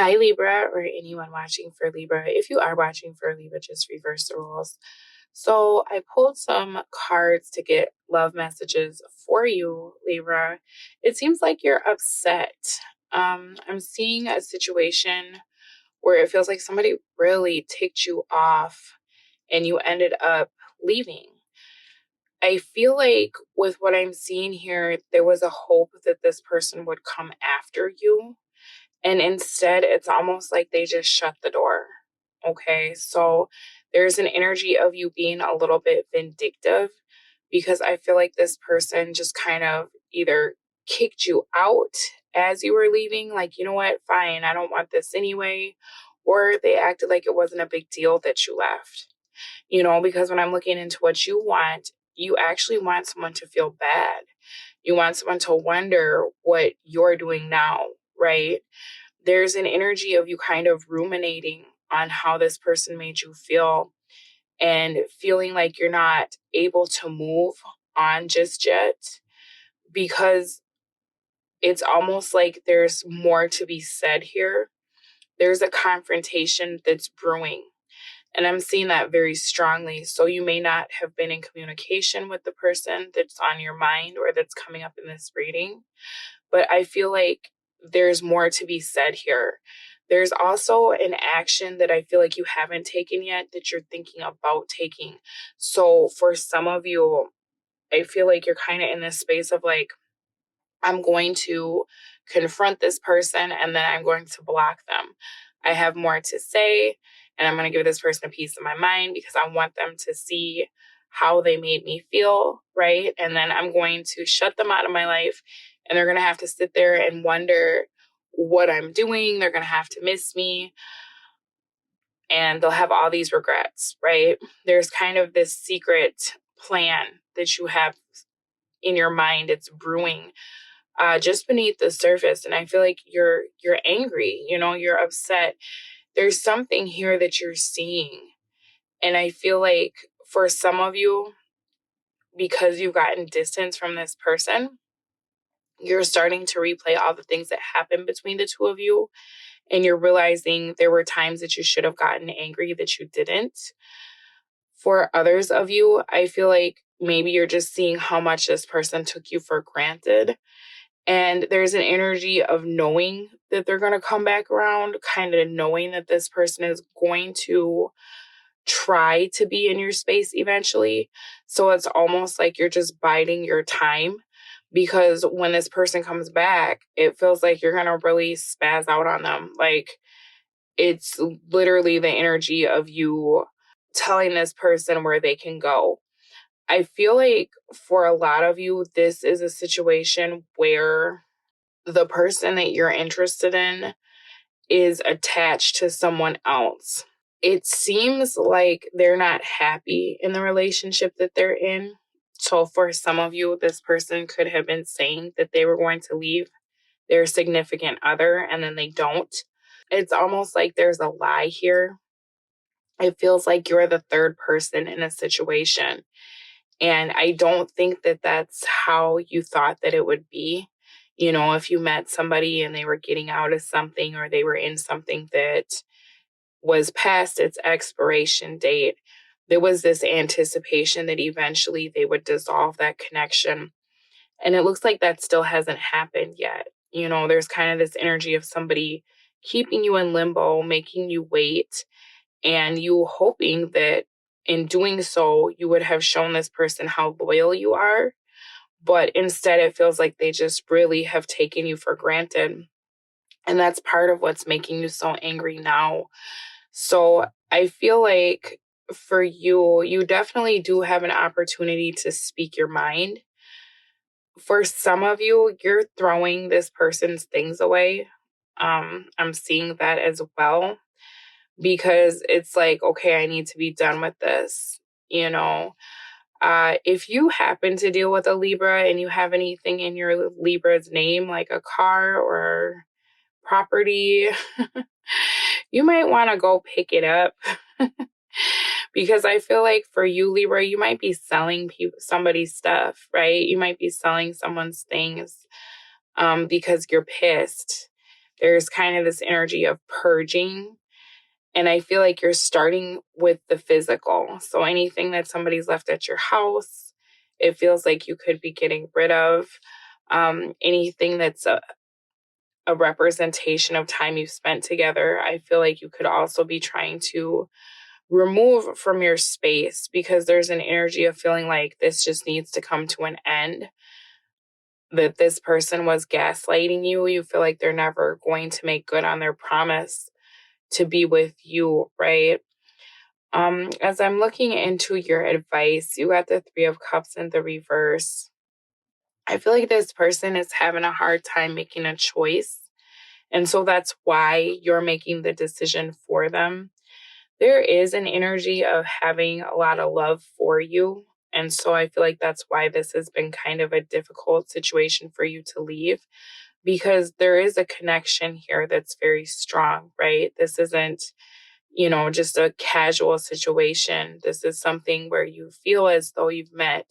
Hi, Libra, or anyone watching for Libra. If you are watching for Libra, just reverse the roles. So, I pulled some cards to get love messages for you, Libra. It seems like you're upset. I'm seeing a situation where it feels like somebody really ticked you off and you ended up leaving. I feel like with what I'm seeing here, there was a hope that this person would come after you, and instead, it's almost like they just shut the door. Okay. So there's an energy of you being a little bit vindictive because I feel like this person just kind of either kicked you out as you were leaving, like, you know what, fine, I don't want this anyway. Or they acted like it wasn't a big deal that you left, because when I'm looking into what you actually want someone to feel bad. You want someone to wonder what you're doing now, right? There's an energy of you kind of ruminating on how this person made you feel and feeling like you're not able to move on just yet because it's almost like there's more to be said here. There's a confrontation that's brewing. And I'm seeing that very strongly. So you may not have been in communication with the person that's on your mind or that's coming up in this reading. But I feel like there's more to be said here. There's also an action that I feel like you haven't taken yet that you're thinking about taking. So for some of you, I feel like you're kind of in this space of like, I'm going to confront this person and then I'm going to block them. I have more to say and I'm going to give this person a piece of my mind because I want them to see how they made me feel, right? And then I'm going to shut them out of my life and they're going to have to sit there and wonder what I'm doing. They're going to have to miss me and they'll have all these regrets, right? There's kind of this secret plan that you have in your mind. It's brewing just beneath the surface, and I feel like you're angry, you're upset. There's something here that you're seeing, and I feel like for some of you, because you've gotten distance from this person, you're starting to replay all the things that happened between the two of you, and you're realizing there were times that you should have gotten angry that you didn't. For others of you, I feel like maybe you're just seeing how much this person took you for granted. And there's an energy of knowing that they're going to come back around, kind of knowing that this person is going to try to be in your space eventually. So it's almost like you're just biding your time because when this person comes back, it feels like you're going to really spaz out on them. Like it's literally the energy of you telling this person where they can go. I feel like for a lot of you, this is a situation where the person that you're interested in is attached to someone else. It seems like they're not happy in the relationship that they're in. So for some of you, this person could have been saying that they were going to leave their significant other and then they don't. It's almost like there's a lie here. It feels like you're the third person in a situation. And I don't think that that's how you thought that it would be. If you met somebody and they were getting out of something or they were in something that was past its expiration date, there was this anticipation that eventually they would dissolve that connection. And it looks like that still hasn't happened yet. There's kind of this energy of somebody keeping you in limbo, making you wait, and you hoping that in doing so, you would have shown this person how loyal you are. But instead, it feels like they just really have taken you for granted. And that's part of what's making you so angry now. So I feel like for you, you definitely do have an opportunity to speak your mind. For some of you, you're throwing this person's things away. I'm seeing that as well because it's like, okay, I need to be done with this. If you happen to deal with a Libra and you have anything in your Libra's name, like a car or property, you might want to go pick it up because I feel like for you, Libra, you might be selling somebody's stuff, right? You might be selling someone's things because you're pissed. There's kind of this energy of purging. And I feel like you're starting with the physical. So anything that somebody's left at your house, it feels like you could be getting rid of. Anything that's a representation of time you've spent together, I feel like you could also be trying to remove from your space, because there's an energy of feeling like this just needs to come to an end, that this person was gaslighting you. You feel like they're never going to make good on their promise to be with you, right? As I'm looking into your advice, you got the Three of Cups in the reverse. I feel like this person is having a hard time making a choice. And so that's why you're making the decision for them. There is an energy of having a lot of love for you. And so I feel like that's why this has been kind of a difficult situation for you to leave, because there is a connection here that's very strong, right? This isn't, just a casual situation. This is something where you feel as though you've met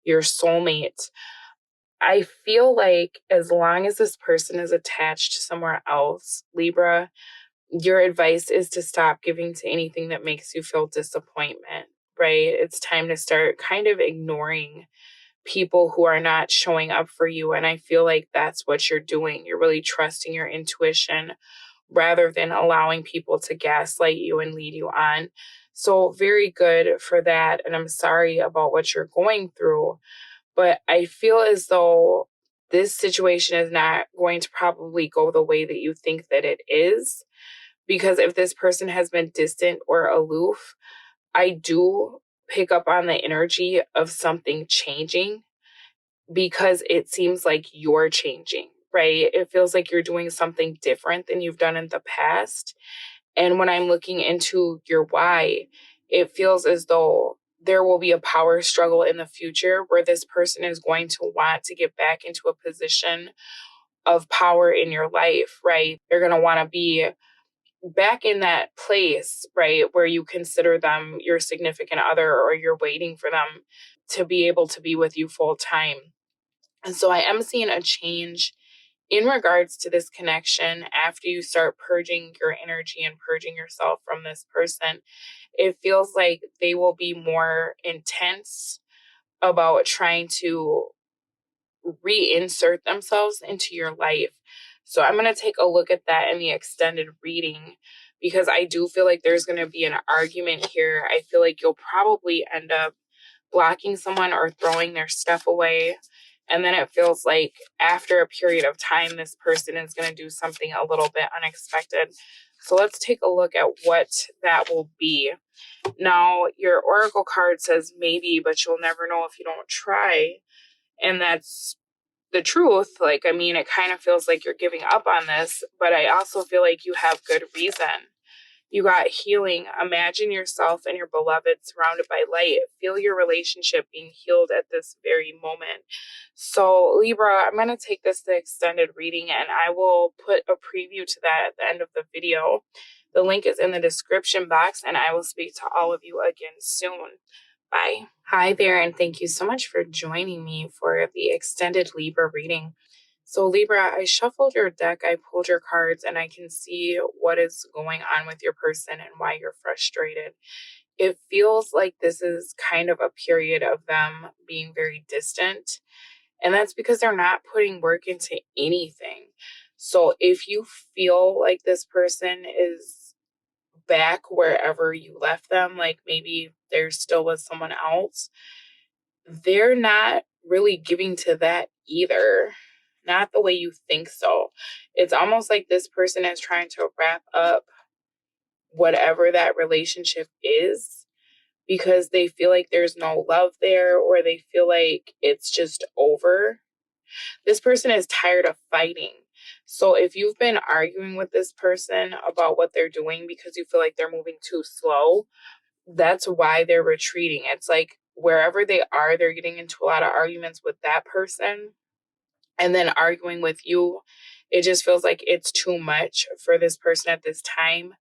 your soulmate. I feel like as long as this person is attached somewhere else, Libra, your advice is to stop giving to anything that makes you feel disappointment, right? It's time to start kind of ignoring people who are not showing up for you. And I feel like that's what you're doing. You're really trusting your intuition rather than allowing people to gaslight you and lead you on. So, very good for that. And I'm sorry about what you're going through. But I feel as though this situation is not going to probably go the way that you think that it is. Because if this person has been distant or aloof, I do pick up on the energy of something changing, because it seems like you're changing, right? It feels like you're doing something different than you've done in the past. And when I'm looking into your why, it feels as though there will be a power struggle in the future where this person is going to want to get back into a position of power in your life, right? They're going to want to be back in that place, right, where you consider them your significant other, or you're waiting for them to be able to be with you full time. And so I am seeing a change in regards to this connection after you start purging your energy and purging yourself from this person. It feels like they will be more intense about trying to reinsert themselves into your life. So I'm going to take a look at that in the extended reading, because I do feel like there's going to be an argument here. I feel like you'll probably end up blocking someone or throwing their stuff away. And then it feels like after a period of time, this person is going to do something a little bit unexpected. So let's take a look at what that will be. Now, your oracle card says maybe, but you'll never know if you don't try. And that's the truth. Like, I mean, it kind of feels like you're giving up on this, but I also feel like you have good reason. You got healing. Imagine yourself and your beloved surrounded by light. Feel your relationship being healed at this very moment. So, Libra, I'm going to take this to extended reading, and I will put a preview to that at the end of the video. The link is in the description box, and I will speak to all of you again soon. Bye. Hi there, and thank you so much for joining me for the extended Libra reading. So, Libra, I shuffled your deck, I pulled your cards, and I can see what is going on with your person and why you're frustrated. It feels like this is kind of a period of them being very distant, and that's because they're not putting work into anything. So, if you feel like this person is back wherever you left them, like maybe they're still with someone else, they're not really giving to that either. Not the way you think so. It's almost like this person is trying to wrap up whatever that relationship is, because they feel like there's no love there, or they feel like it's just over. This person is tired of fighting. So if you've been arguing with this person about what they're doing because you feel like they're moving too slow, that's why they're retreating. It's like wherever they are, they're getting into a lot of arguments with that person and then arguing with you. It just feels like it's too much for this person at this time.